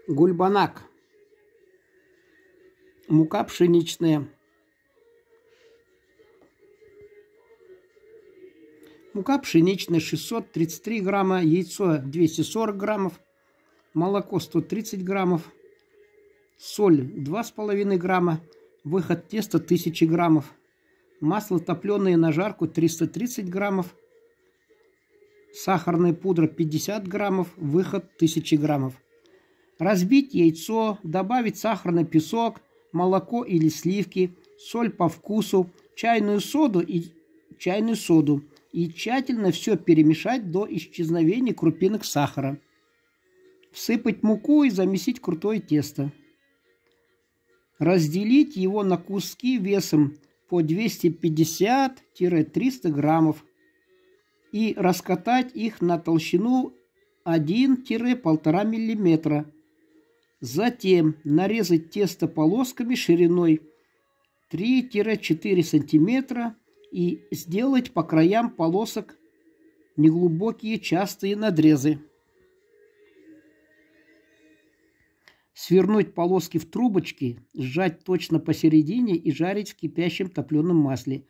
Гульбанак. Мука пшеничная. Мука пшеничная 633 грамма, яйцо 240 граммов, молоко 130 граммов, соль 2,5 грамма, выход теста 1000 граммов, масло топленое на жарку 330 граммов, сахарная пудра 50 граммов, выход 1000 граммов. Разбить яйцо, добавить сахарный песок, молоко или сливки, соль по вкусу, чайную соду и тщательно все перемешать до исчезновения крупинок сахара. Всыпать муку и замесить крутое тесто. Разделить его на куски весом по 250-300 граммов и раскатать их на толщину 1-1,5 мм. Затем нарезать тесто полосками шириной 3-4 см и сделать по краям полосок неглубокие частые надрезы. Свернуть полоски в трубочки, сжать точно посередине и жарить в кипящем топленом масле.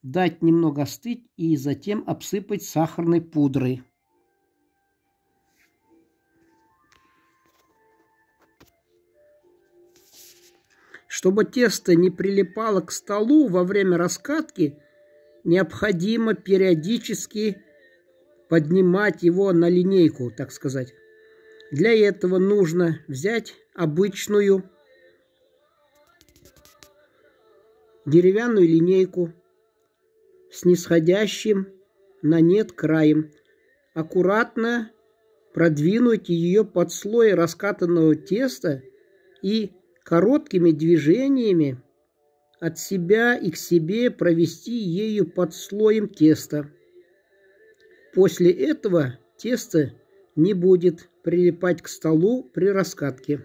Дать немного остыть и затем обсыпать сахарной пудрой. Чтобы тесто не прилипало к столу во время раскатки, необходимо периодически поднимать его на линейку, так сказать. Для этого нужно взять обычную деревянную линейку с нисходящим на нет краем. Аккуратно продвинуть ее под слой раскатанного теста и короткими движениями от себя и к себе провести ею под слоем теста. После этого тесто не будет прилипать к столу при раскатке.